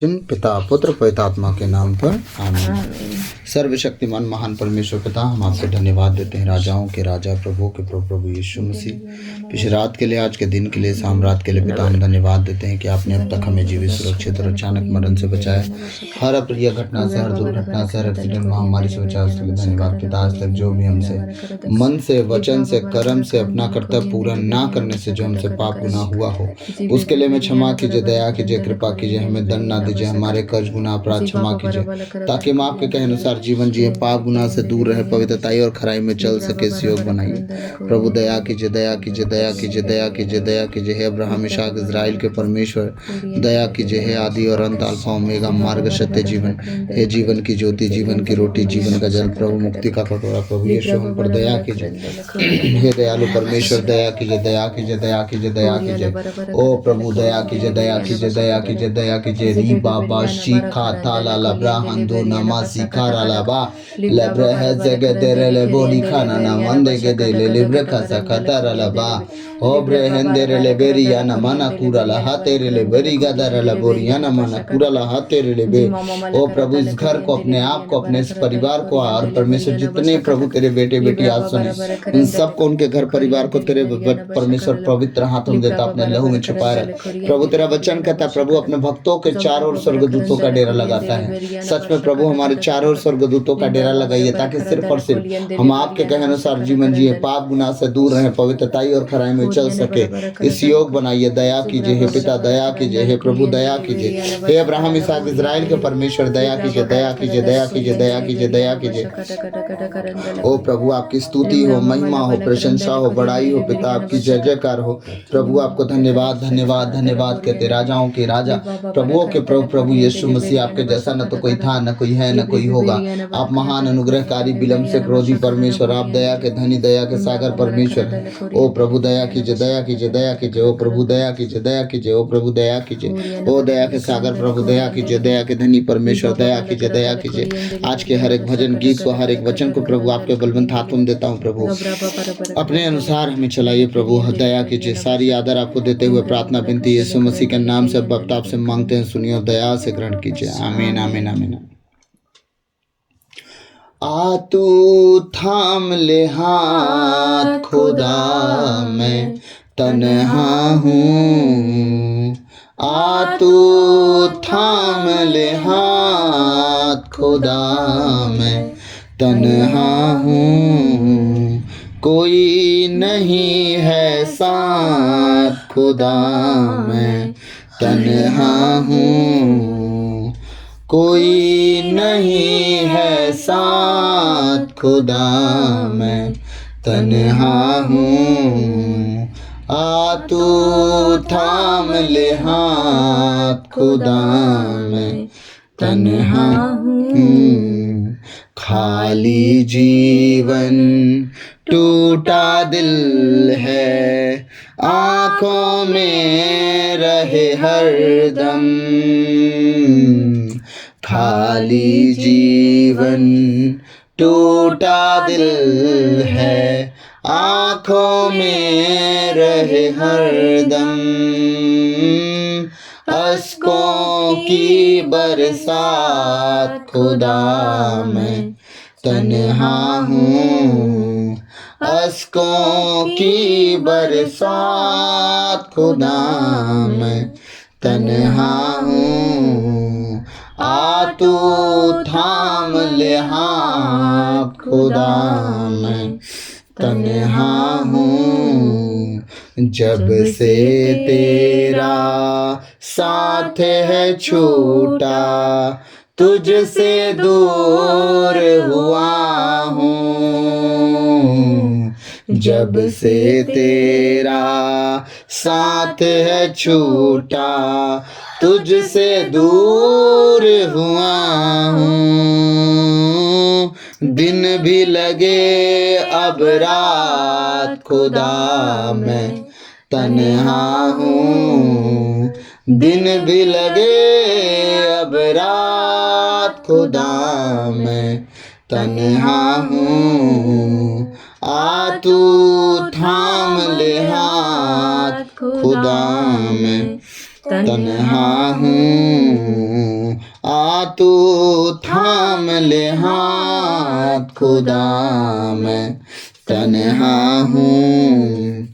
पिता पुत्र पवित्र आत्मा के नाम पर आमीन। सर्वशक्तिमान महान परमेश्वर पिता, हम आपसे धन्यवाद देते हैं, राजाओं के राजा प्रभु के प्रभु प्रभु यीशु मसीह, पिछले रात के लिए, आज के दिन के लिए, शाम रात के लिए पिता हम धन्यवाद देते हैं कि आपने अब तक हमें जीवित सुरक्षित और अचानक मरण से बचाया, हर अप्रिय घटना से, हर दुर्घटना से, हर एक्सीडेंट महामारी से बचाया, उसके लिए धन्यवाद पिता। आज तक जो भी हमसे मन से, वचन से, कर्म से, अपना कर्तव्य पूरा ना करने से जो हमसे पाप गुनाह हुआ हो, उसके लिए हमें क्षमा कीजिए, दया कीजिए, कृपा कीजिए, हमें दंड ना दीजिए, हमारे कर्ज गुनाह अपराध क्षमा कीजिए, ताकि हम आपके कहे अनुसार जीवन जिए, पाप गुनाह से दूर रहे, पवित्रताई और खराई में चल सके, इस योग बनाइए प्रभु। दया कीजिए, दया कीजिए, दया कीजिए, दया कीजिए, दया कीजिए, हे अब्राहम इसहाक इजराइल के परमेश्वर, दया कीजिए, हे आदि और अंत, अल्फा ओमेगा, मार्ग सत्य जीवन, हे जीवन की ज्योति, जीवन की रोटी, जीवन का जल, प्रभु मुक्ति का कटोरा, प्रभु यीशु हम पर दया कीजिए, हे दयालु परमेश्वर, दया कीजिए, दया कीजिए, दया कीजिए, दया कीजिए, ओ प्रभु दया कीजिए, दया कीजिए, दया कीजिए, दया कीजिए। री बाबा शिखा ताला लब्रा हंदो नमा शिखा रालाबा लब्रा है जगह तेरे ले बोली खाना ना मंदे के दे ले लिब्रे का सकता रालाबा ओ ब्रहंदे रे ले बेरिया ना मना पूरा लहा तेरे ले बेरी गदा रला बोरिया ना मना पूरा लहा तेरे ले बे। ओ प्रभु इस घर को, अपने आप को, अपने इस परिवार को, और परमेश्वर जितने प्रभु तेरे बेटे बेटी आज सुने, उन सबको, उनके घर परिवार को तेरे परमेश्वर पवित्र हाथों में देता, अपने लहू में छुपा रहे प्रभु। तेरा वचन कहता प्रभु अपने भक्तों के चारों ओर स्वर्गदूतों का डेरा लगाता है। सच में प्रभु हमारे चारों ओर स्वर्गदूतों का डेरा लगाइए, ताकि सिर्फ और सिर्फ हम आपके कहे अनुसार जीवन जिए, पाप गुनाह से दूर रहे, पवित्रताई और खराई में चल सके, इस योग बनाइए। दया कीजिए हे पिता, दया कीजिए हे प्रभु, दया कीजिए, हे अब्राहम इसहाक इजराइल के परमेश्वर, दया कीजिए, दया कीजिए, दया कीजिए, दया कीजिए, दया कीजिए। ओ प्रभु आपकी स्तुति हो, महिमा हो, प्रशंसा हो, बड़ाई हो पिता, आपकी जय जयकार हो प्रभु। आपको धन्यवाद धन्यवाद धन्यवाद कहते, राजाओं के राजा प्रभुओं के प्रभु प्रभु यीशु मसीह, आपके जैसा न तो कोई था, न कोई है, न कोई होगा। आप महान अनुग्रहकारी, विलम्ब से क्रोधी परमेश्वर, आप दया के धनी, दया के सागर परमेश्वर है। ओ प्रभु दया कीजिए, दया कीजिए, दया कीजिए, ओ प्रभु दया कीजिए, दया कीजिए, ओ प्रभु दया कीजिए, ओ दया के सागर प्रभु दया कीजिए, दया के धनी परमेश्वर दया कीजिए, दया कीजिए। आज के हर एक भजन गीत को, हर एक वचन को प्रभु आपके बलवंत हाथों में देता हूँ प्रभु, अपने अनुसार हमें चलाइए प्रभु, दया कीजिए। सारी आदर आपको देते हुए प्रार्थना विनती यीशु मसीह के नाम से बप्ता आपसे मांगते हैं, सुनिए और दया से ग्रहण कीजिए। आमीन आमीन आमीन। आ तू थाम ले हाथ खुदा, मैं तन्हा हूँ। आ तू थाम ले हाथ खुदा, मैं तन्हा हूँ। कोई नहीं है साथ खुदा, मैं तन्हा हूँ। कोई नहीं है साथ खुदा, मैं तन्हा हूँ। आ तू थाम ले हाथ खुदा, मैं तन्हा हूँ। खाली जीवन टूटा दिल है, आँखों में रहे हरदम। खाली जीवन टूटा दिल है, आँखों में रहे हरदम। अश्कों की बरसात खुदा, मैं तन्हा हूँ। अश्कों की बरसात खुदा, मैं तन्हा हूँ। आ तू थाम ले हाथ खुदा, मैं तन्हा हूँ। जब से तेरा साथ है छूटा, तुझसे दूर हुआ हूँ। जब से तेरा साथ है छूटा, तुझसे दूर हुआ हूँ। दिन भी लगे अब रात खुदा, मैं तन्हा हूँ। दिन भी लगे अब रात खुदा, मैं तन्हा हूँ। आ तू थाम ले हाथ खुदा, मैं तन्हा हूँ। थाम ले हाथ खुदा, मैं तन्हा हूँ,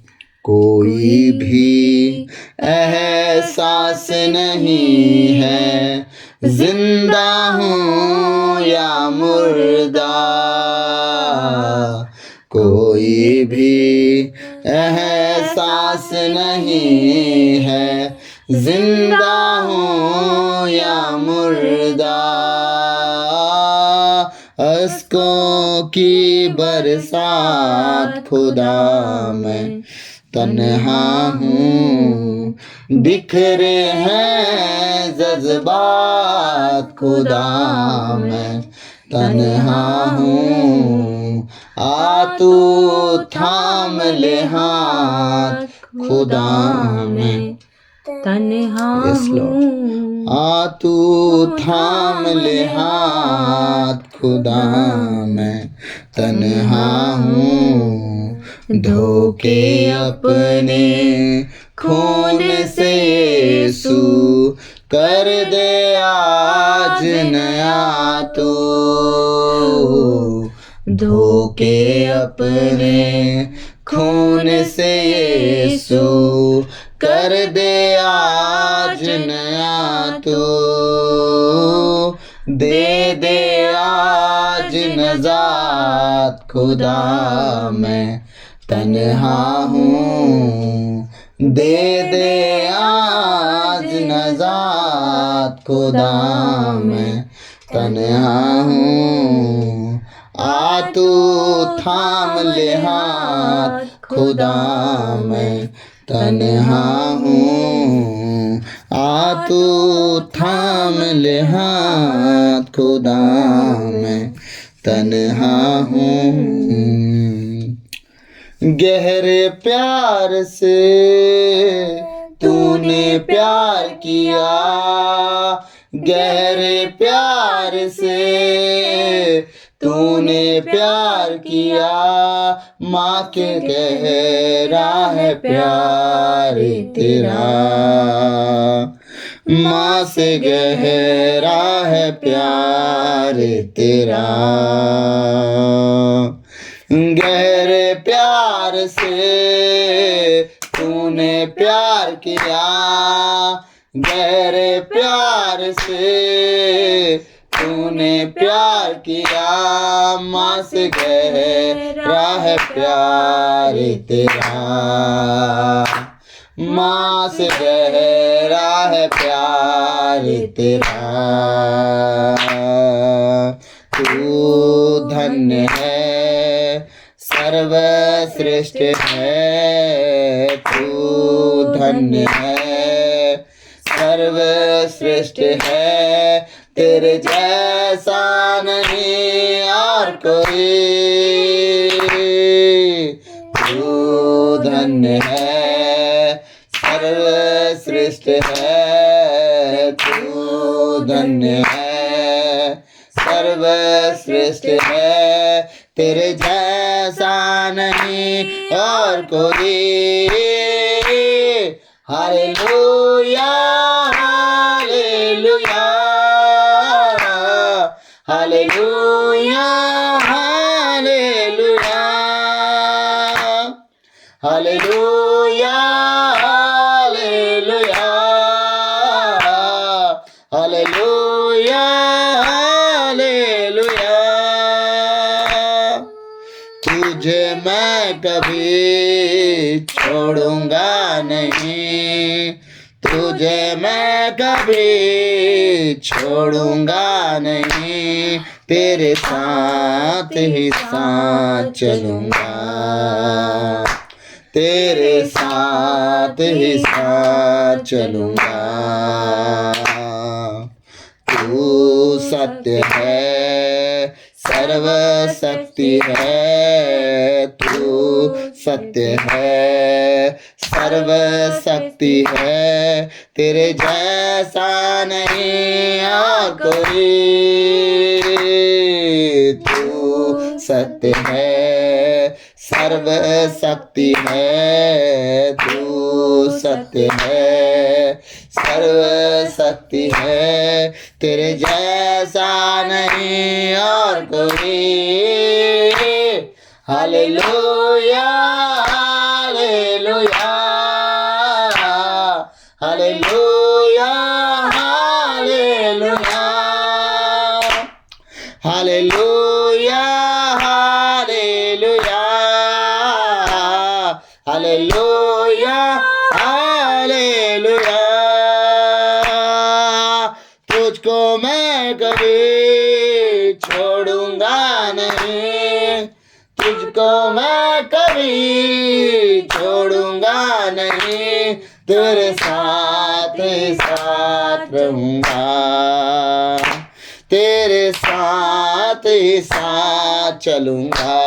कोई भी एहसास नहीं है, जिंदा हूँ या मुर्दा, कोई भी एहसास नहीं है, जिंदा हूँ या मुर्दा। अश्कों की बरसात खुदा, मैं तन्हा हूँ, बिखरे हैं जज्बात खुदा, मैं तन्हा हूँ। आ तू थाम ले हाथ खुदा, मैं तन्हा हूँ। आ तू थाम ले हाथ खुदा, मैं तन्हा हूँ। धोके अपने खून से यीशु, कर दे आज नया तू। धोके अपने खून से यीशु, कर दे आज नया तू। दे आज नजात खुदा, मैं तन्हा हूँ। दे आज नजात खुदा, मैं तन्हा हूँ। आ तू थाम ले हाथ खुदा, मैं तन्हा हूँ। आ तू थाम ले हाथ खुदा, मैं तन्हा हूँ। गहरे प्यार से तूने प्यार किया, गहरे प्यार से तूने प्यार किया। माँ के गहरा है प्यार तेरा, माँ से गहरा है प्यार तेरा। गहरे प्यार से तूने प्यार किया, गहरे प्यार से तूने प्यार किया। माँ से गहरा है प्यार तेरा, माँ से गहरा है प्यार तेरा। तू धन्य है, सर्वश्रेष्ठ है, तू धन्य है, सर्वश्रेष्ठ है। तेरे जैसा नहीं और कोई, तू धन्य है, सर्वश्रेष्ठ है, तू धन्य है, सर्वश्रेष्ठ है। तेरे जैसा नहीं और कोई। Hallelujah hallelujah hallelujah hallelujah hallelujah hallelujah hallelujah hallelujah. तुझे मैं कभी छोड़ूंगा नहीं, तुझे मैं कभी छोड़ूंगा नहीं। तेरे साथ ही साथ चलूंगा, तेरे साथ ही साथ चलूंगा। तू सत्य है, सर्वशक्ति है, तू सत्य है, सर्वशक्ति है। तेरे जैसा नहीं और कोई। तू सत्य है, सर्वशक्ति है, तू सत्य है, सर्वशक्ति है, तेरे जैसा नहीं और कोई। Hallelujah hallelujah hallelujah hallelujah hallelujah hallelujah hallelujah hallelujah. तुझको मैं कभी छोड़ूंगा नहीं, तुझको मैं कभी छोड़ूंगा नहीं, तेरे साथ साथ रहूंगा, तेरे साथ चलूंगा।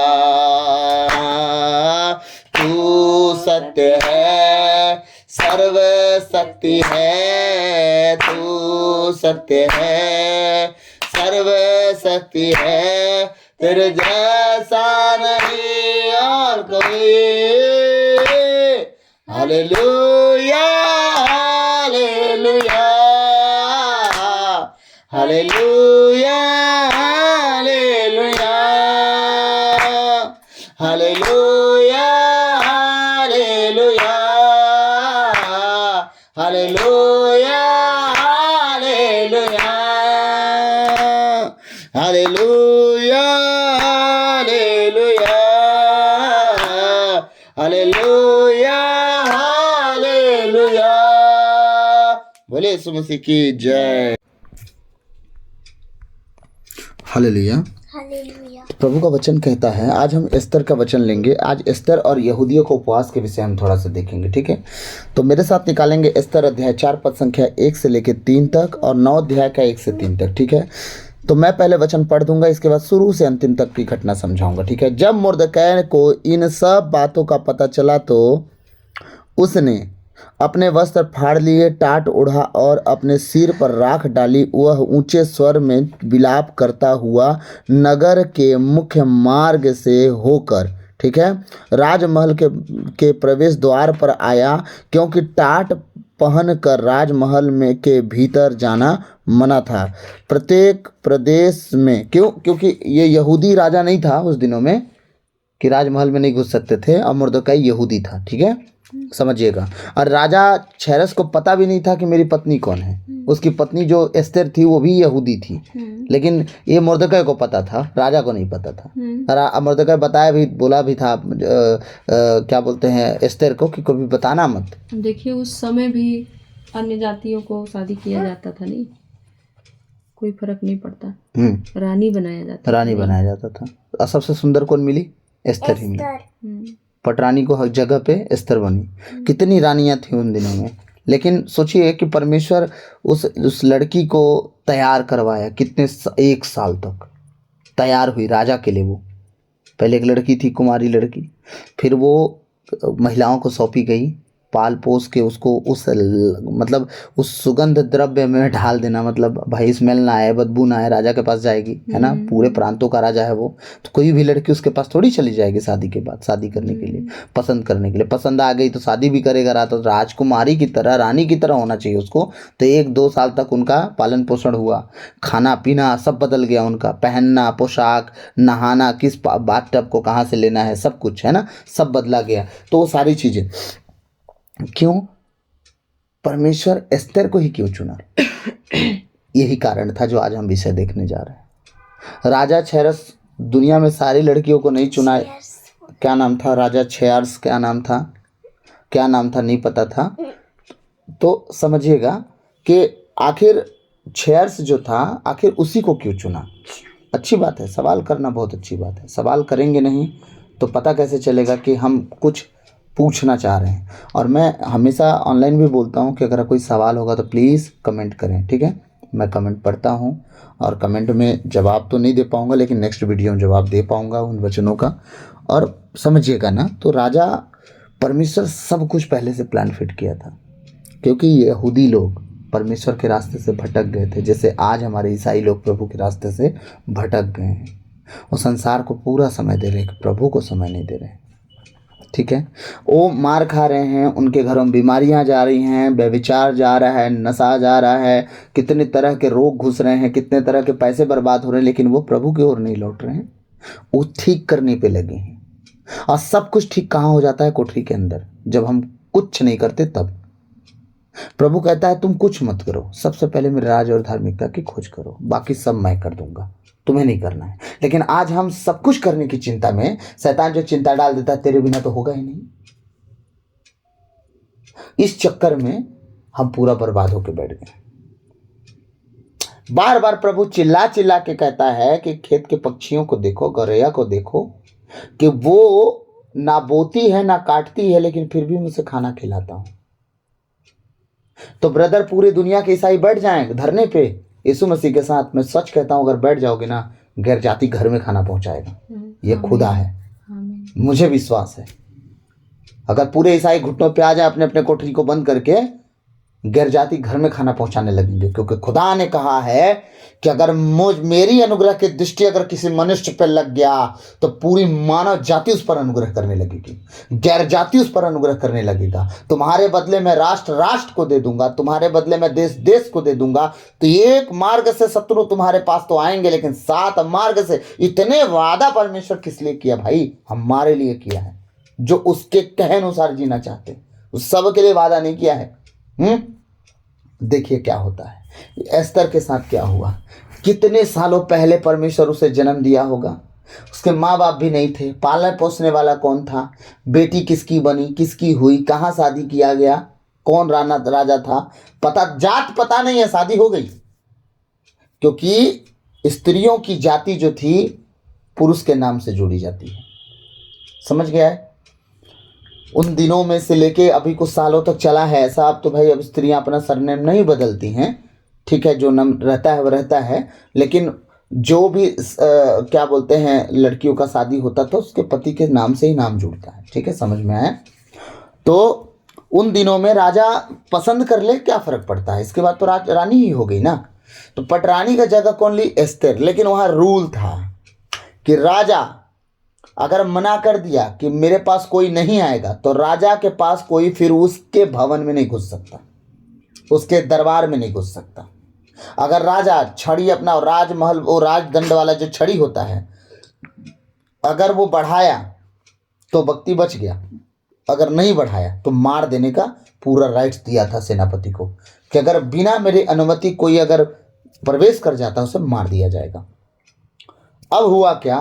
तू सत्य है, सर्वशक्ति है, तू सत्य है, सर्वशक्ति है, तेरे जैसा नहीं और कोई। Hallelujah hallelujah hallelujah hallelujah hallelujah hallelujah hallelujah hallelujah hallelujah hallelujah hallelujah. बोले यीशु मसीह की जय। Hallelujah hallelujah. प्रभु का वचन कहता है, आज हम एस्तर का वचन लेंगे। आज एस्तर और यहूदियों के उपवास के विषय हम थोड़ा सा देखेंगे, ठीक है। तो मेरे साथ निकालेंगे एस्तर अध्याय 4 पद संख्या 1 से लेकर 3 तक और 9 अध्याय का 1 से 3 तक, ठीक है। तो मैं पहले वचन पढ़ दूंगा, इसके बाद शुरू से अंतिम तक की घटना समझाऊंगा, ठीक है। जब मुर्दकै को इन सब बातों का पता चला तो उसने अपने वस्त्र फाड़ लिए, टाट ओढ़ा और अपने सिर पर राख डाली। वह ऊंचे स्वर में विलाप करता हुआ नगर के मुख्य मार्ग से होकर, ठीक है, राजमहल के प्रवेश द्वार पर आया, क्योंकि टाट पहन कर राजमहल में के भीतर जाना मना था प्रत्येक प्रदेश में। क्योंकि ये यहूदी राजा नहीं था उस दिनों में कि राजमहल में नहीं घुस सकते थे, और मुर्दकै यहूदी था, ठीक है, समझिएगा। और राजा छैरस को पता भी नहीं था कि मेरी पत्नी कौन है। उसकी पत्नी जो एस्तर थी वो भी यहूदी थी, लेकिन ये मुर्दकै को पता था, राजा को नहीं पता था। और मुर्दकै बताया भी, बोला भी था क्या बोलते हैं एस्तर को कि कभी बताना मत। देखिए उस समय भी अन्य जातियों को शादी किया जाता था, नहीं कोई फर्क नहीं पड़ता, रानी बनाया जाता, रानी बनाया जाता था। और सबसे सुंदर कौन मिली? एस्तर ही मिली। पटरानी को हर जगह पे एस्तर बनी। कितनी रानियां थी उन दिनों में, लेकिन सोचिए कि परमेश्वर उस लड़की को तैयार करवाया। कितने 1 साल तक तैयार हुई राजा के लिए। वो पहले एक लड़की थी, कुमारी लड़की, फिर वो महिलाओं को सौंपी गई, पाल पोस के उसको मतलब उस सुगंध द्रव्य में ढाल देना, मतलब भाई स्मेल ना आए, बदबू ना आए, राजा के पास जाएगी, है ना। पूरे प्रांतों का राजा है वो, तो कोई भी लड़की उसके पास थोड़ी चली जाएगी शादी के बाद, शादी करने के लिए, पसंद करने के लिए। पसंद आ गई तो शादी भी करेगा, तो राजकुमारी की तरह, रानी की तरह होना चाहिए उसको। तो 1-2 साल तक उनका पालन पोषण हुआ, खाना पीना सब बदल गया उनका, पहनना, पोशाक, नहाना, किस बाथटब को कहाँ से लेना है, सब कुछ, है ना, सब बदला गया। तो वो सारी चीज़ें क्यों? परमेश्वर एस्तर को ही क्यों चुना? यही कारण था जो आज हम विषय देखने जा रहे हैं। राजा छैरस दुनिया में सारी लड़कियों को नहीं चुना। क्या नाम था राजा छैरस? क्या नाम था नहीं पता था। तो समझिएगा कि आखिर छैरस जो था, आखिर उसी को क्यों चुना। अच्छी बात है, सवाल करना बहुत अच्छी बात है। सवाल करेंगे नहीं तो पता कैसे चलेगा कि हम कुछ पूछना चाह रहे हैं। और मैं हमेशा ऑनलाइन भी बोलता हूं कि अगर कोई सवाल होगा तो प्लीज़ कमेंट करें, ठीक है। मैं कमेंट पढ़ता हूं और कमेंट में जवाब तो नहीं दे पाऊंगा, लेकिन नेक्स्ट वीडियो में जवाब दे पाऊंगा उन वचनों का। और समझिएगा ना, तो राजा परमेश्वर सब कुछ पहले से प्लान फिट किया था, क्योंकि यहूदी लोग परमेश्वर के रास्ते से भटक गए थे, जैसे आज हमारे ईसाई लोग प्रभु के रास्ते से भटक गए हैं। वो संसार को पूरा समय दे रहे हैं, प्रभु को समय नहीं दे रहे हैं। ठीक है, वो मार खा रहे हैं, उनके घरों में बीमारियां जा रही हैं, व्यभिचार जा रहा है, नशा जा रहा है, कितने तरह के रोग घुस रहे हैं, कितने तरह के पैसे बर्बाद हो रहे हैं, लेकिन वो प्रभु की ओर नहीं लौट रहे हैं। वो ठीक करने पे लगे हैं। और सब कुछ ठीक कहाँ हो जाता है? कोठरी के अंदर, जब हम कुछ नहीं करते तब। प्रभु कहता है तुम कुछ मत करो, सबसे पहले मेरे राज और धार्मिकता की खोज करो, बाकी सब मैं कर दूंगा, तुम्हें नहीं करना है। लेकिन आज हम सब कुछ करने की चिंता में, शैतान जो चिंता डाल देता है तेरे बिना तो होगा ही नहीं, इस चक्कर में हम पूरा बर्बाद होकर बैठ गए। बार बार प्रभु चिल्ला चिल्ला के कहता है कि खेत के पक्षियों को देखो, गौरैया को देखो, कि वो ना बोती है ना काटती है, लेकिन फिर भी मुझसे खाना खिलाता हूं। तो ब्रदर, पूरी दुनिया के ईसाई बैठ जाएं धरने पे यीशु मसीह के साथ, मैं सच कहता हूं, अगर बैठ जाओगे ना, गैर जाति घर में खाना पहुंचाएगा। ये खुदा है, मुझे विश्वास है। अगर पूरे ईसाई घुटनों पे आ जाए, अपने अपने कोठरी को बंद करके, गैर जाति घर में खाना पहुंचाने लगेंगे। क्योंकि खुदा ने कहा है कि अगर मेरी अनुग्रह की दृष्टि अगर किसी मनुष्य पर लग गया तो पूरी मानव जाति उस पर अनुग्रह करने लगेगी, गैर जाति उस पर अनुग्रह करने लगेगा। तुम्हारे बदले में राष्ट्र राष्ट्र को दे दूंगा, तुम्हारे बदले में देश देश को दे दूंगा। तो एक मार्ग से शत्रु तुम्हारे पास तो आएंगे, लेकिन 7 मार्ग से। इतने वादा परमेश्वर किस लिए किया भाई? हमारे लिए किया है, जो उसके कहे अनुसार जीना चाहते, उस सब के लिए वादा नहीं किया है। देखिए क्या होता है। एस्तर के साथ क्या हुआ? कितने सालों पहले परमेश्वर उसे जन्म दिया होगा, उसके माँ बाप भी नहीं थे, पालने पोसने वाला कौन था, बेटी किसकी बनी, किसकी हुई, कहाँ शादी किया गया, कौन राजा था, पता जात पता नहीं है, शादी हो गई। क्योंकि स्त्रियों की जाति जो थी पुरुष के नाम से जोड़ी जाती है, समझ गया है? उन दिनों में से लेके अभी कुछ सालों तक चला है ऐसा। अब तो भाई अब स्त्रियां अपना सरनेम नहीं बदलती हैं, ठीक है, जो नाम रहता है वो रहता है। लेकिन जो भी क्या बोलते हैं, लड़कियों का शादी होता था उसके पति के नाम से ही नाम जुड़ता है, ठीक है, समझ में आया? तो उन दिनों में राजा पसंद कर ले, क्या फर्क पड़ता है, इसके बाद तो रानी ही हो गई ना। तो पटरानी का जगह कौन ली? एस्तर। लेकिन वहाँ रूल था कि राजा अगर मना कर दिया कि मेरे पास कोई नहीं आएगा, तो राजा के पास कोई फिर उसके भवन में नहीं घुस सकता, उसके दरबार में नहीं घुस सकता। अगर राजा छड़ी अपना राजमहल, वो राजदंड वाला जो छड़ी होता है, अगर वो बढ़ाया तो व्यक्ति बच गया, अगर नहीं बढ़ाया तो मार देने का पूरा राइट्स दिया था सेनापति को, कि अगर बिना मेरी अनुमति कोई अगर प्रवेश कर जाता उसे मार दिया जाएगा। अब हुआ क्या,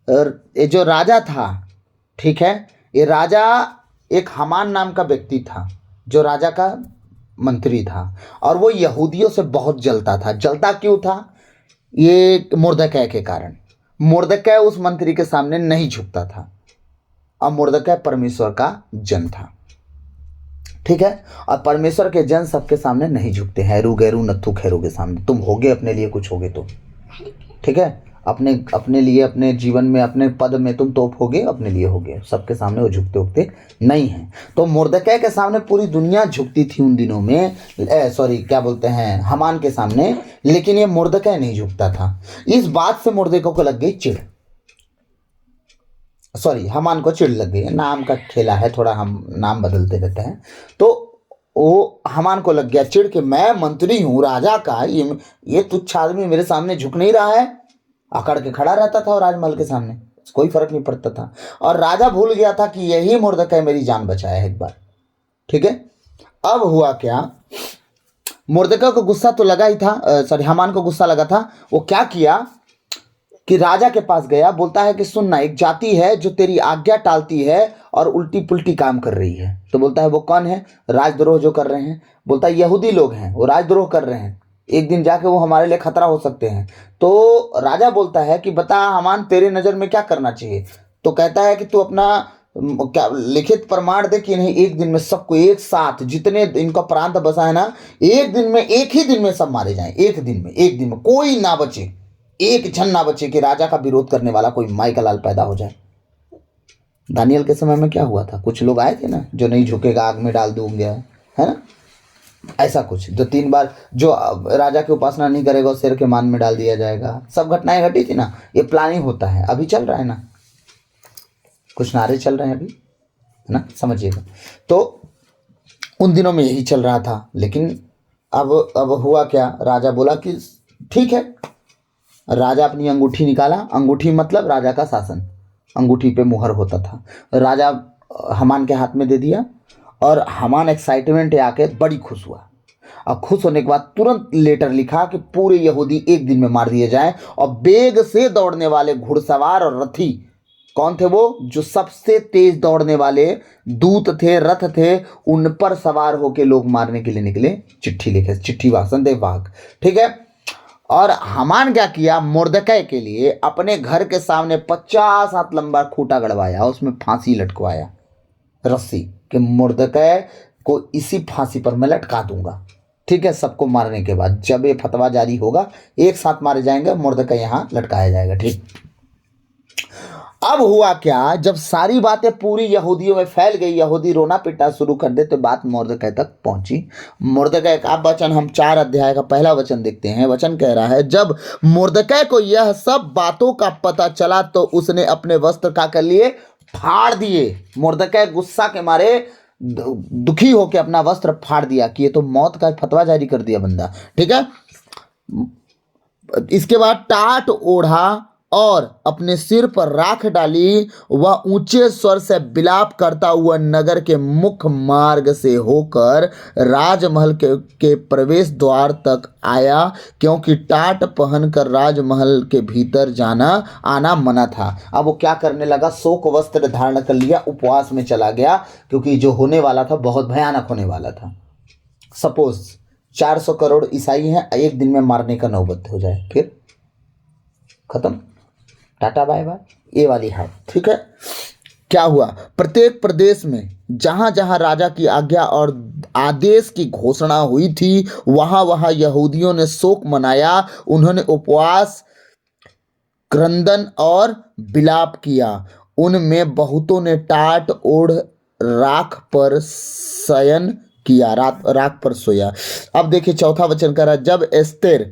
ये जो राजा था, ठीक है, ये राजा एक हामान नाम का व्यक्ति था जो राजा का मंत्री था, और वो यहूदियों से बहुत जलता था। जलता क्यों था? ये मुर्दकै के कारण। मुर्दकै उस मंत्री के सामने नहीं झुकता था, और मुर्दकै परमेश्वर का जन था, ठीक है। और परमेश्वर के जन सबके सामने नहीं झुकते हैं, हैरू गैरू नत्थु खैरू के सामने। तुम होगे अपने लिए कुछ होगे तो, ठीक है, अपने लिए, अपने जीवन में, अपने पद में तुम तोप होगे, अपने लिए होगे, सबके सामने वो झुकते उगते नहीं हैं। तो मुर्दकै के सामने पूरी दुनिया झुकती थी उन दिनों में, क्या बोलते हैं, हामान के सामने, लेकिन ये मुर्दकै नहीं झुकता था। इस बात से मुर्दकै को लग गई चिढ़, हामान को चिढ़ लग गई। नाम का खेला है, थोड़ा हम नाम बदलते रहते हैं। तो वो हामान को लग गया चिढ़ कि मैं मंत्री हूँ राजा का, ये तुच्छ आदमी मेरे सामने झुक नहीं रहा है। अकड़ के खड़ा रहता था और राजमहल के सामने, कोई फर्क नहीं पड़ता था। और राजा भूल गया था कि यही मुर्दकै मेरी जान बचाया है एक बार, ठीक है। अब हुआ क्या, मुर्दकै को गुस्सा तो लगा ही था, हामान को गुस्सा लगा था। वो क्या किया कि राजा के पास गया, बोलता है कि सुनना, एक जाति है जो तेरी आज्ञा टालती है और उल्टी पुल्टी काम कर रही है। तो बोलता है वो कौन है? राजद्रोह जो कर रहे हैं। बोलता है यहूदी लोग हैं, वो राजद्रोह कर रहे हैं, एक दिन जाके वो हमारे लिए खतरा हो सकते हैं। तो राजा बोलता है कि बता हामान, तेरे नज़र में क्या करना चाहिए? तो कहता है कि तू अपना क्या लिखित प्रमाण दे कि नहीं, एक दिन में सबको एक साथ, जितने इनका प्रांत बसा है ना, एक दिन में, एक ही दिन में सब मारे जाएं, एक दिन में कोई ना बचे, एक जन ना बचे कि राजा का विरोध करने वाला कोई माई का लाल पैदा हो जाए। दानियल के समय में क्या हुआ था, कुछ लोग आए थे ना, जो नहीं झुकेगा आग में डाल दूंगा, है ना, ऐसा कुछ, जो 3 बार जो राजा की उपासना नहीं करेगा उस शेर के मान में डाल दिया जाएगा। सब घटनाएं घटी थी ना, ये प्लानिंग होता है, अभी चल रहा है ना, कुछ नारे चल रहे हैं अभी, है ना, समझिएगा। तो उन दिनों में यही चल रहा था, लेकिन अब हुआ क्या, राजा बोला कि ठीक है। राजा अपनी अंगूठी निकाला, अंगूठी मतलब राजा का शासन, अंगूठी पे मुहर होता था, राजा हामान के हाथ में दे दिया। और हामान एक्साइटमेंट आके बड़ी खुश हुआ, और खुश होने के बाद तुरंत लेटर लिखा कि पूरे यहूदी एक दिन में मार दिए जाएं। और वेग से दौड़ने वाले घुड़सवार और रथी, कौन थे वो, जो सबसे तेज दौड़ने वाले दूत थे, रथ थे, उन पर सवार होके लोग मारने के लिए निकले। चिट्ठी लिखे, चिट्ठी वाहक, संदेश वाहक, ठीक है। और हामान क्या किया, मुर्दकै के लिए अपने घर के सामने 50 हाथ लंबा खूंटा गड़वाया, उसमें फांसी लटकवाया, रस्सी, कि मुर्दकै को इसी फांसी पर मैं लटका दूंगा, ठीक है। सबको मारने के बाद जब ये फतवा जारी होगा, एक साथ मारे जाएंगे, मुर्दकै यहाँ लटकाया जाएगा, ठीक। अब हुआ क्या, जब सारी बातें पूरी यहूदियों में फैल गई, यहूदी रोना पिटना शुरू कर दे, तो बात मुर्दकै तक पहुंची। मुर्दकै का वचन हम 4 अध्याय का पहला वचन देखते हैं। वचन कह रहा है, जब मुर्दकै को यह सब बातों का पता चला तो उसने अपने वस्त्र क्या कर लिए, फाड़ दिए। मुर्दकै गुस्सा के मारे दुखी होकर अपना वस्त्र फाड़ दिया कि ये तो मौत का फतवा जारी कर दिया बंदा, ठीक है। इसके बाद टाट ओढ़ा और अपने सिर पर राख डाली, वह ऊंचे स्वर से विलाप करता हुआ नगर के मुख्य मार्ग से होकर राजमहल के प्रवेश द्वार तक आया, क्योंकि टाट पहनकर राजमहल के भीतर जाना आना मना था। अब वो क्या करने लगा, शोक वस्त्र धारण कर लिया, उपवास में चला गया, क्योंकि जो होने वाला था बहुत भयानक होने वाला था। सपोज 400 करोड़ ईसाई हैं, एक दिन में मारने का नौबत हो जाए, फिर खत्म, टाटा बाय बाय, ये वाली है, ठीक है। क्या हुआ, प्रत्येक प्रदेश में जहां जहां राजा की आज्ञा और आदेश की घोषणा हुई थी, वहां वहां यहूदियों ने शोक मनाया। उन्होंने उपवास, क्रंदन और विलाप किया। उनमें बहुतों ने टाट ओढ़ राख पर शयन किया, राख पर सोया। अब देखिए चौथा वचन कह रहा है, जब एस्तेर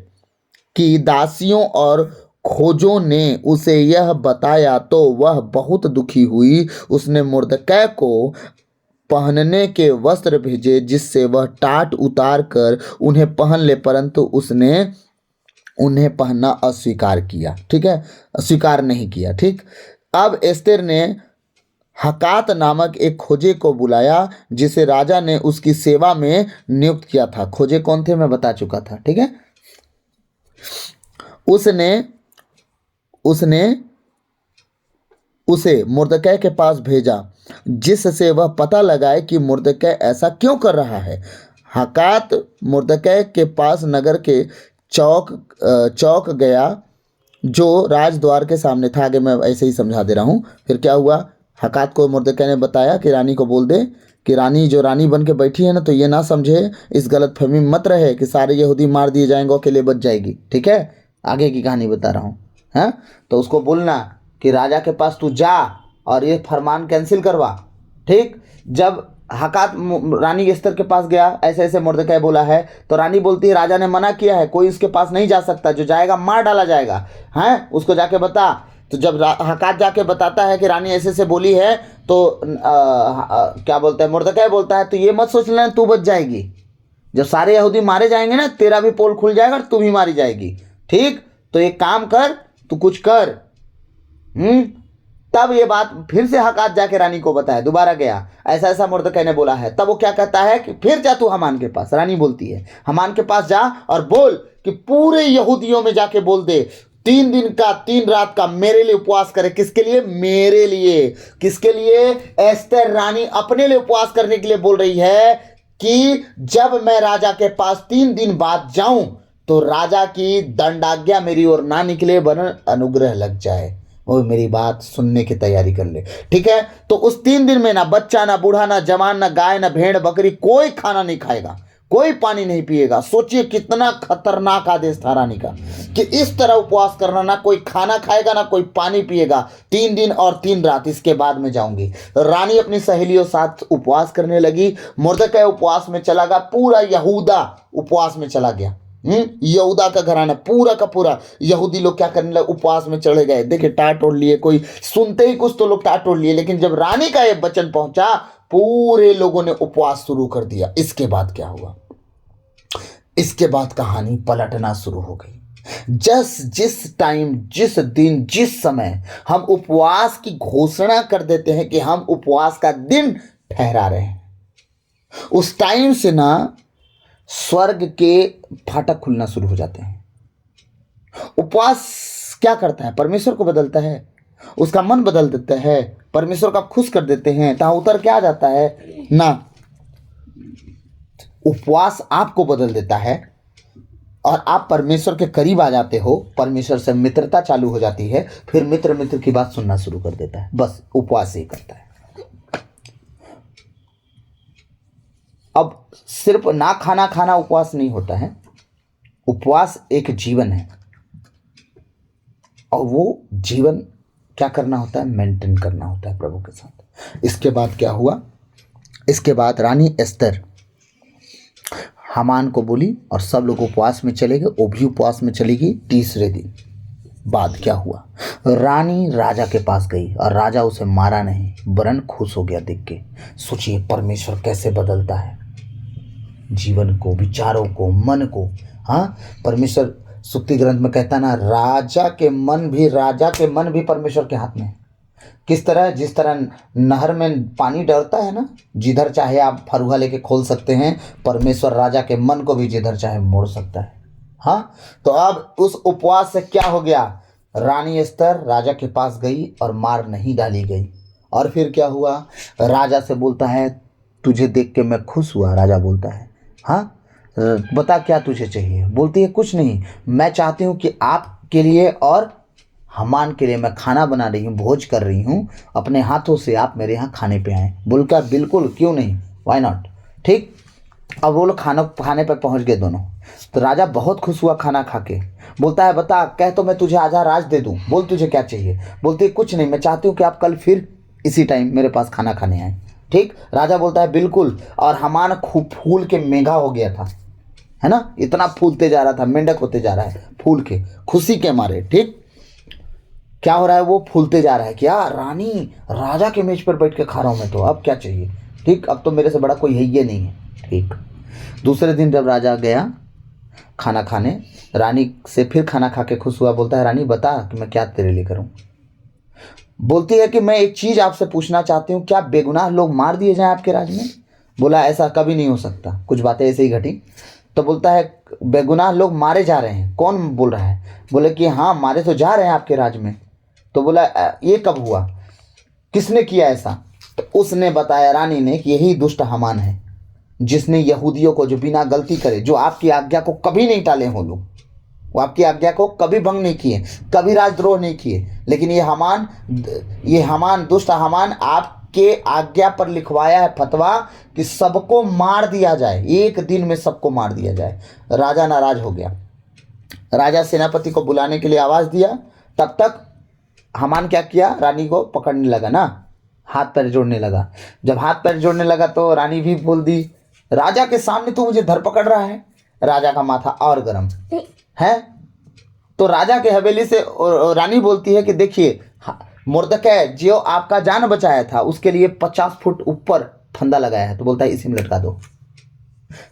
की दासियों और खोजों ने उसे यह बताया तो वह बहुत दुखी हुई। उसने मुर्दकै को पहनने के वस्त्र भेजे, जिससे वह टाट उतार कर उन्हें पहन ले, परंतु उसने उन्हें पहनना अस्वीकार किया, ठीक है, स्वीकार नहीं किया, ठीक। अब एस्तेर ने हकात नामक एक खोजे को बुलाया, जिसे राजा ने उसकी सेवा में नियुक्त किया था। खोजे कौन थे मैं बता चुका था, ठीक है। उसने उसे मुर्दकै के पास भेजा, जिससे वह पता लगाए कि मुर्दकै ऐसा क्यों कर रहा है। हकात मुर्दकै के पास नगर के चौक गया, जो राजद्वार के सामने था। आगे मैं ऐसे ही समझा दे रहा हूँ। फिर क्या हुआ, हकात को मुर्दकै ने बताया कि रानी को बोल दे कि रानी जो रानी बन के बैठी है ना, तो ये ना समझे, इस गलत फहमी मत रहे कि सारे यहूदी मार दिए जाएंगे, अकेले बच जाएगी, ठीक है। आगे की कहानी बता रहा हूँ, हैं। तो उसको बोलना कि राजा के पास तू जा और ये फरमान कैंसिल करवा, ठीक। जब हकात रानी एस्तर के पास गया, ऐसे ऐसे मुर्दकै बोला है, तो रानी बोलती है राजा ने मना किया है, कोई उसके पास नहीं जा सकता, जो जाएगा मार डाला जाएगा, हैं, उसको जाके बता। तो जब हकात जाके बताता है कि रानी ऐसे ऐसे बोली है, तो क्या बोलता है, मुर्दकै बोलता है तो ये मत सोच लेना तू बच जाएगी, जब सारे यहूदी मारे जाएंगे ना, तेरा भी पोल खुल जाएगा और तू भी मारी जाएगी, ठीक। तो एक काम कर, तू कुछ कर। तब ये बात फिर से हकात जाके रानी को बताया, दोबारा गया, ऐसा ऐसा मुर्दकै ने बोला है। तब वो क्या कहता है कि फिर जा तू हामान के पास, रानी बोलती है हामान के पास जा और बोल कि पूरे यहूदियों में जाके बोल दे 3 दिन का 3 रात का मेरे लिए उपवास करे। किसके लिए, मेरे लिए। किसके लिए, एस्तर रानी अपने लिए उपवास करने के लिए बोल रही है कि जब मैं राजा के पास 3 दिन बाद जाऊं तो राजा की दंडाज्ञा मेरी ओर ना निकले, वरन अनुग्रह लग जाए। वो मेरी बात सुनने की तैयारी कर ले, ठीक है। तो उस 3 दिन में ना बच्चा, ना बूढ़ा, ना जवान, ना गाय, ना भेड़ बकरी, कोई खाना नहीं खाएगा, कोई पानी नहीं पिएगा। सोचिए कितना खतरनाक आदेश था रानी का कि इस तरह उपवास करना, ना कोई खाना खाएगा ना कोई पानी पिएगा, 3 दिन और 3 रात, इसके बाद में जाऊंगी। तो रानी अपनी सहेलियों साथ उपवास करने लगी, मुर्दकै उपवास में चला गया, पूरा यहूदा उपवास में चला गया, यहूदा का घराना पूरा का पूरा, यहूदी लोग क्या करने लगे, उपवास में चढ़े गए। देखिए टाट ओढ़ लिए, कोई सुनते ही कुछ तो लोग टाट ओढ़ लिए, लेकिन जब रानी का ये वचन पहुंचा पूरे लोगों ने उपवास शुरू कर दिया। इसके बाद क्या हुआ, इसके बाद कहानी पलटना शुरू हो गई। जिस टाइम, जिस दिन, जिस समय हम उपवास की घोषणा कर देते हैं कि हम उपवास का दिन ठहरा रहे हैं, उस टाइम से ना स्वर्ग के फाटक खुलना शुरू हो जाते हैं। उपवास क्या करता है, परमेश्वर को बदलता है, उसका मन बदल देता है, परमेश्वर का खुश कर देते हैं। तहाँ उतर क्या जाता है ना, उपवास आपको बदल देता है और आप परमेश्वर के करीब आ जाते हो, परमेश्वर से मित्रता चालू हो जाती है, फिर मित्र की बात सुनना शुरू कर देता है। बस उपवास ही करता है। अब सिर्फ ना खाना खाना उपवास नहीं होता है, उपवास एक जीवन है और वो जीवन क्या करना होता है, मेंटेन करना होता है प्रभु के साथ। इसके बाद क्या हुआ, इसके बाद रानी एस्तर हामान को बोली और सब लोग उपवास में चले गए, वो भी उपवास में चली गई। तीसरे दिन बाद क्या हुआ, रानी राजा के पास गई और राजा उसे मारा नहीं, वरन खुश हो गया देख के। सोचिए परमेश्वर कैसे बदलता है जीवन को, विचारों को, मन को। हाँ, परमेश्वर सुक्ति ग्रंथ में कहता ना, राजा के मन भी परमेश्वर के हाथ में है। किस तरह, जिस तरह नहर में पानी डरता है ना, जिधर चाहे आप फरुहा लेके खोल सकते हैं, परमेश्वर राजा के मन को भी जिधर चाहे मोड़ सकता है। हाँ, तो अब उस उपवास से क्या हो गया, रानी एस्तर राजा के पास गई और मार नहीं डाली गई। और फिर क्या हुआ, राजा से बोलता है तुझे देख के मैं खुश हुआ। राजा बोलता है हाँ बता क्या तुझे चाहिए। बोलती है कुछ नहीं, मैं चाहती हूँ कि आपके लिए और हामान के लिए मैं खाना बना रही हूँ, भोज कर रही हूँ, अपने हाथों से आप मेरे यहाँ खाने पे आएँ। बोलकर बिल्कुल, क्यों नहीं, वाई नॉट। ठीक, अब वो लोग खाने पर पहुँच गए दोनों। तो राजा बहुत खुश हुआ खाना खा के। बोलता है बता, कह तो मैं तुझे आधा राज दे दूँ, बोल तुझे क्या चाहिए। बोलती है कुछ नहीं, मैं चाहती हूँ कि आप कल फिर इसी टाइम मेरे पास खाना खाने आए। ठीक, राजा बोलता है बिल्कुल। और हामान खूब फूल के मेघा हो गया था, है ना, इतना फूलते जा रहा था, मेंढक होते जा रहा है फूल के, खुशी के मारे। ठीक, क्या हो रहा है, वो फूलते जा रहा है। क्या, रानी राजा के मेज पर बैठ के खा रहा हूँ मैं, तो अब क्या चाहिए। ठीक, अब तो मेरे से बड़ा कोई है ये नहीं है। ठीक, दूसरे दिन जब राजा गया खाना खाने, रानी से फिर खाना खा के खुश हुआ। बोलता है रानी बता कि मैं क्या तेरे लिए करूं। बोलती है कि मैं एक चीज़ आपसे पूछना चाहती हूँ, क्या बेगुनाह लोग मार दिए जाएं आपके राज्य में। बोला ऐसा कभी नहीं हो सकता, कुछ बातें ऐसे ही घटी। तो बोलता है बेगुनाह लोग मारे जा रहे हैं। कौन बोल रहा है। बोले कि हाँ मारे तो जा रहे हैं आपके राज्य में। तो बोला ये कब हुआ, किसने किया ऐसा। तो उसने बताया रानी ने कि यही दुष्ट हामान है, जिसने यहूदियों को, जो बिना गलती करे, जो आपकी आज्ञा को कभी नहीं टाले हो लोग, वो आपकी आज्ञा को कभी भंग नहीं किए, कभी राजद्रोह नहीं किए, लेकिन ये हामान दुष्ट हामान आपके आज्ञा पर लिखवाया है फतवा कि सबको मार दिया जाए, एक दिन में सबको मार दिया जाए। राजा नाराज हो गया। राजा सेनापति को बुलाने के लिए आवाज दिया। तब तक हामान क्या किया, रानी को पकड़ने लगा ना, हाथ पैर जोड़ने लगा। जब हाथ पैर जोड़ने लगा तो रानी भी बोल दी, राजा के सामने तू मुझे धर पकड़ रहा है। राजा का माथा और गर्म है। तो राजा के हवेली से रानी बोलती है कि देखिए मुर्दकै जो आपका जान बचाया था, उसके लिए 50 फुट ऊपर फंदा लगाया है, तो बोलता है इसी में लटका दो।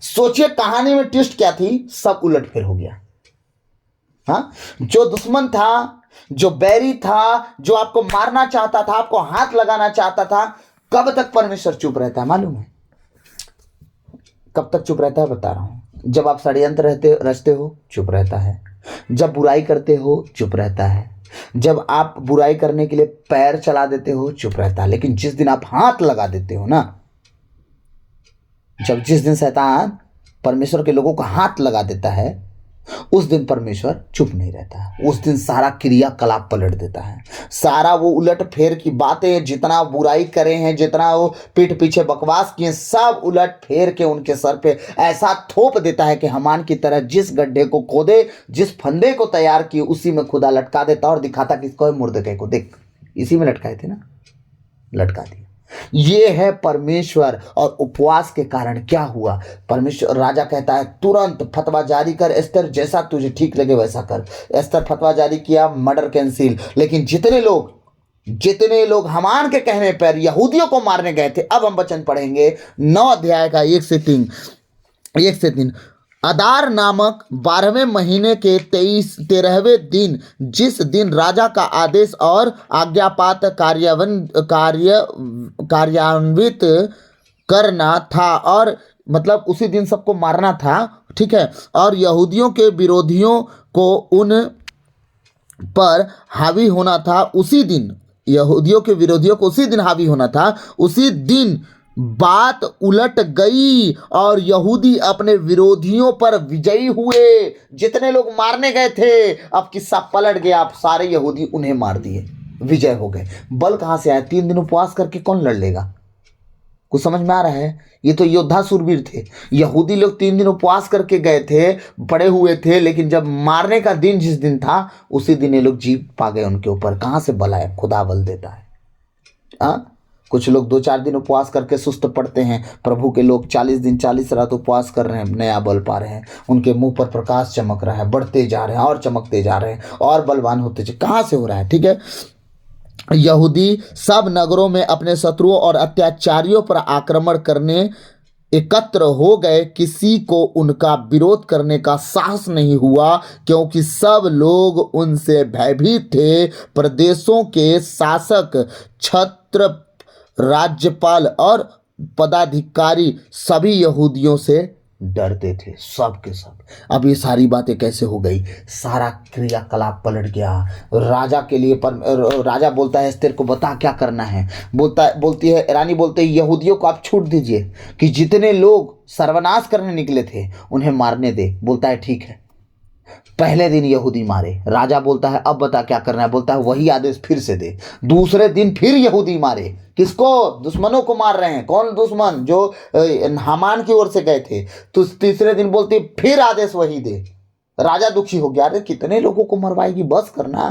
सोचिए कहानी में ट्विस्ट क्या थी, सब उलट फेर हो गया। हाँ, जो दुश्मन था, जो बैरी था, जो आपको मारना चाहता था, आपको हाथ लगाना चाहता था, कब तक परमेश्वर चुप रहता है मालूम है। कब तक चुप रहता है बता रहा हूं। जब आप षड्यंत्र रचते हो चुप रहता है, जब बुराई करते हो चुप रहता है, जब आप बुराई करने के लिए पैर चला देते हो चुप रहता है। लेकिन जिस दिन आप हाथ लगा देते हो ना, जिस दिन शैतान परमेश्वर के लोगों को हाथ लगा देता है, उस दिन परमेश्वर चुप नहीं रहता है। उस दिन सारा क्रियाकलाप पलट देता है। सारा वो उलट फेर की बातें, जितना बुराई करे हैं, जितना वो पीठ पीछे बकवास किए, सब उलट फेर के उनके सर पे ऐसा थोप देता है कि हामान की तरह जिस गड्ढे को खोदे, जिस फंदे को तैयार किए, उसी में खुदा लटका देता और दिखाता किसको है, मुर्दकै को। देख इसी में लटकाए थे ना, लटका दिया। ये है परमेश्वर। और उपवास के कारण क्या हुआ, परमेश्वर राजा कहता है तुरंत फतवा जारी कर एस्तर, जैसा तुझे ठीक लगे वैसा कर। एस्तर फतवा जारी किया, मर्डर कैंसिल। लेकिन जितने लोग हामान के कहने पर यहूदियों को मारने गए थे, अब हम वचन पढ़ेंगे 9 अध्याय का 1 से 3। अदार नामक 12वें महीने के 13वें दिन, जिस दिन राजा का आदेश और आज्ञापात कार्यान्वित करना था, और मतलब उसी दिन सबको मारना था, ठीक है, और यहूदियों के विरोधियों को उन पर हावी होना था, उसी दिन यहूदियों के विरोधियों को उसी दिन हावी होना था। उसी दिन बात उलट गई और यहूदी अपने विरोधियों पर विजयी हुए। जितने लोग मारने गए थे, अब किस्सा पलट गया, अब सारे यहूदी उन्हें मार दिए, विजय हो गए। बल कहां से आया? 3 दिन उपवास करके कौन लड़ लेगा? कुछ समझ में आ रहा है? ये तो योद्धा सूरवीर थे। यहूदी लोग 3 दिन उपवास करके गए थे, पड़े हुए थे, लेकिन जब मारने का दिन जिस दिन था, उसी दिन ये लोग जीत पा गए उनके ऊपर। कहां से बल आया? खुदा बल देता है। कुछ लोग 2-4 दिन उपवास करके सुस्त पड़ते हैं। प्रभु के लोग 40 दिन 40 रात उपवास कर रहे हैं, नया बल पा रहे हैं, उनके मुंह पर प्रकाश चमक रहा है, बढ़ते जा रहे हैं और चमकते जा रहे हैं और बलवान होते जा। कहां से हो रहा है? ठीक है, यहूदी सब नगरों में अपने शत्रुओं और अत्याचारियों पर आक्रमण करने एकत्र हो गए। किसी को उनका विरोध करने का साहस नहीं हुआ, क्योंकि सब लोग उनसे भयभीत थे। प्रदेशों के शासक, छत्र, राज्यपाल और पदाधिकारी सभी यहूदियों से डरते थे, सब के सब। अब ये सारी बातें कैसे हो गई? सारा क्रियाकलाप पलट गया राजा के लिए। पर राजा बोलता है एस्तेर को बता क्या करना है। बोलती है रानी, बोलते हैं यहूदियों को आप छूट दीजिए कि जितने लोग सर्वनाश करने निकले थे उन्हें मारने दे। बोलता है ठीक है। पहले दिन यहूदी मारे, राजा बोलता है अब बता क्या करना है। बोलता है वही आदेश फिर से दे। दूसरे दिन फिर यहूदी मारे। किसको? दुश्मनों को मार रहे हैं। कौन दुश्मन? जो हामान की ओर से गए थे। तो तीसरे दिन बोलते फिर आदेश वही दे। राजा दुखी हो गया, अरे कितने लोगों को मरवाएगी, बस करना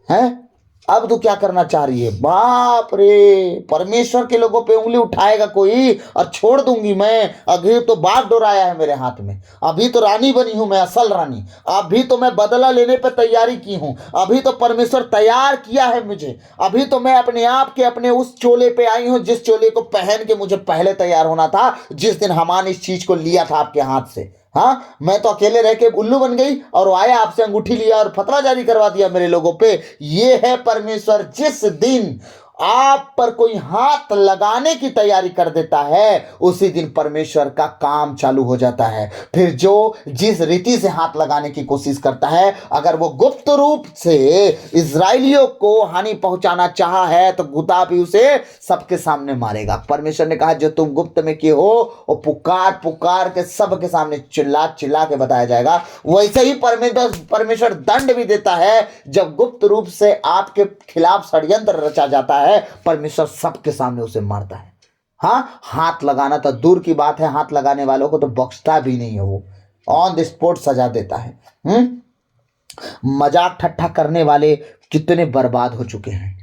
है। अब तो क्या करना चाह रही है? बाप रे, परमेश्वर के लोगों पे उंगली उठाएगा कोई और छोड़ दूंगी मैं। अभी तो बाग डोराया है मेरे हाथ में, अभी तो रानी बनी हूं मैं, असल रानी। अभी तो मैं बदला लेने पे तैयारी की हूं, अभी तो परमेश्वर तैयार किया है मुझे। अभी तो मैं अपने आप के अपने उस चोले पे आई हूं जिस चोले को पहन के मुझे पहले तैयार होना था, जिस दिन हामान इस चीज को लिया था आपके हाथ से। हाँ, मैं तो अकेले रह के उल्लू बन गई और आया आपसे अंगूठी लिया और फतवा जारी करवा दिया मेरे लोगों पे। ये है परमेश्वर। जिस दिन आप पर कोई हाथ लगाने की तैयारी कर देता है, उसी दिन परमेश्वर का काम चालू हो जाता है। फिर जो जिस रीति से हाथ लगाने की कोशिश करता है, अगर वो गुप्त रूप से इजराइलियों को हानि पहुंचाना चाहा है, तो खुदा भी उसे सबके सामने मारेगा। परमेश्वर ने कहा जो तुम गुप्त में किए हो वो पुकार पुकार के सबके सामने चिल्ला चिल्ला के बताया जाएगा। वैसे ही परमेश्वर दंड भी देता है। जब गुप्त रूप से आपके खिलाफ षड्यंत्र रचा जाता है, परमेश्वर सबके सामने उसे मारता है। हाँ, हाथ लगाना तो दूर की बात है, हाथ लगाने वालों को तो बख्शता भी नहीं है, वो ऑन द स्पॉट सजा देता है। मजाक ठट्ठा करने वाले कितने बर्बाद हो चुके हैं,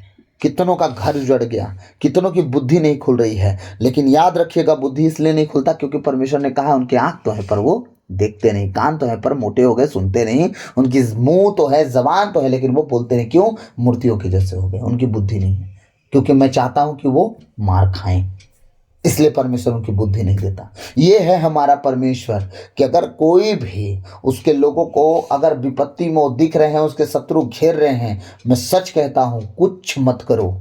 कितनों का घर उजड़ गया, कितनों की बुद्धि नहीं खुल रही है। लेकिन याद रखिएगा, बुद्धि इसलिए नहीं खुलता क्योंकि परमेश्वर ने कहा उनकी आंख तो है पर वो देखते नहीं, कान तो है पर मोटे हो गए, सुनते नहीं, उनकी मुंह तो है, जबान तो है, लेकिन वो बोलते नहीं। क्यों? मूर्तियों के जैसे हो गए, उनकी बुद्धि नहीं है। क्योंकि मैं चाहता हूं कि वो मार खाएं, इसलिए परमेश्वर उनकी बुद्धि नहीं देता। ये है हमारा परमेश्वर कि अगर कोई भी उसके लोगों को अगर विपत्ति में दिख रहे हैं, उसके शत्रु घेर रहे हैं, मैं सच कहता हूं कुछ मत करो,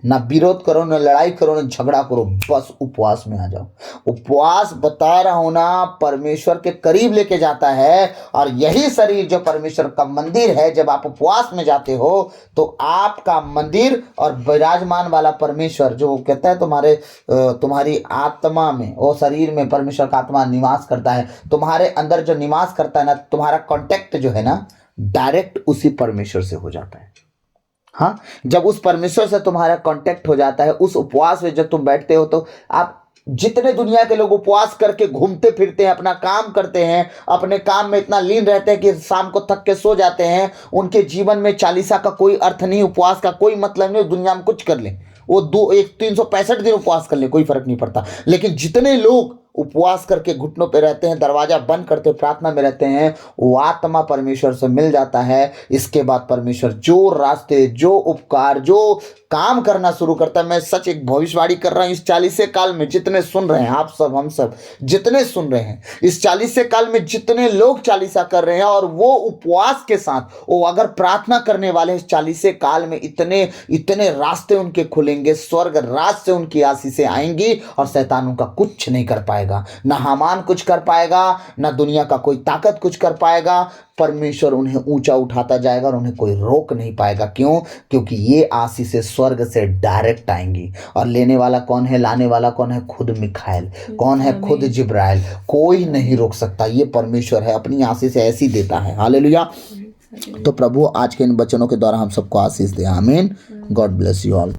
ना विरोध करो, ना लड़ाई करो, ना झगड़ा करो, बस उपवास में आ जाओ। उपवास बता रहा हूं ना, परमेश्वर के करीब लेके जाता है। और यही शरीर जो परमेश्वर का मंदिर है, जब आप उपवास में जाते हो तो आपका मंदिर और विराजमान वाला परमेश्वर जो कहता है तुम्हारी आत्मा में, वो शरीर में परमेश्वर का आत्मा निवास करता है। तुम्हारे अंदर जो निवास करता है ना, तुम्हारा कॉन्टेक्ट जो है ना, डायरेक्ट उसी परमेश्वर से हो जाता है। हाँ, जब उस परमेश्वर से तुम्हारा कांटेक्ट हो जाता है, उस उपवास में जब तुम बैठते हो तो आप जितने दुनिया के लोग उपवास करके घूमते फिरते हैं, अपना काम करते हैं, अपने काम में इतना लीन रहते हैं कि शाम को थक के सो जाते हैं, उनके जीवन में चालीसा का कोई अर्थ नहीं, उपवास का कोई मतलब नहीं। दुनिया में कुछ कर ले, वो 365 दिन उपवास कर ले, कोई फर्क नहीं पड़ता। लेकिन जितने लोग उपवास करके घुटनों पे रहते हैं, दरवाजा बंद करते प्रार्थना में रहते हैं, वो आत्मा परमेश्वर से मिल जाता है। इसके बाद परमेश्वर जो रास्ते, जो उपकार, जो काम करना शुरू करता है। मैं सच एक भविष्यवाणी कर रहा हूं, इस 40 काल में जितने सुन रहे हैं, आप सब, हम सब जितने सुन रहे हैं, इस 40 काल में जितने लोग चालीसा कर रहे हैं और वो उपवास के साथ वो अगर प्रार्थना करने वाले, इस 40 काल में इतने इतने रास्ते उनके खुलेंगे, स्वर्ग राज से उनकी आशीषें आएंगी और शैतान उनका कुछ नहीं कर पाएगा। ना हामान कुछ कर पाएगा, ना दुनिया का कोई ताकत कुछ कर पाएगा। परमेश्वर उन्हें ऊंचा उठाता जाएगा और उन्हें कोई रोक नहीं पाएगा। क्यों? क्योंकि ये आशीषें स्वर्ग से डायरेक्ट आएंगी। और लेने वाला कौन है, लाने वाला कौन है? खुद मिखाएल। कौन है? खुद जिब्राइल। कोई नहीं रोक सकता। ये परमेश्वर है, अपनी आशीषें ऐसी देता है। हालेलुया। तो प्रभु आज के इन वचनों के द्वारा हम सबको आशीष दे। आमीन। God bless you all.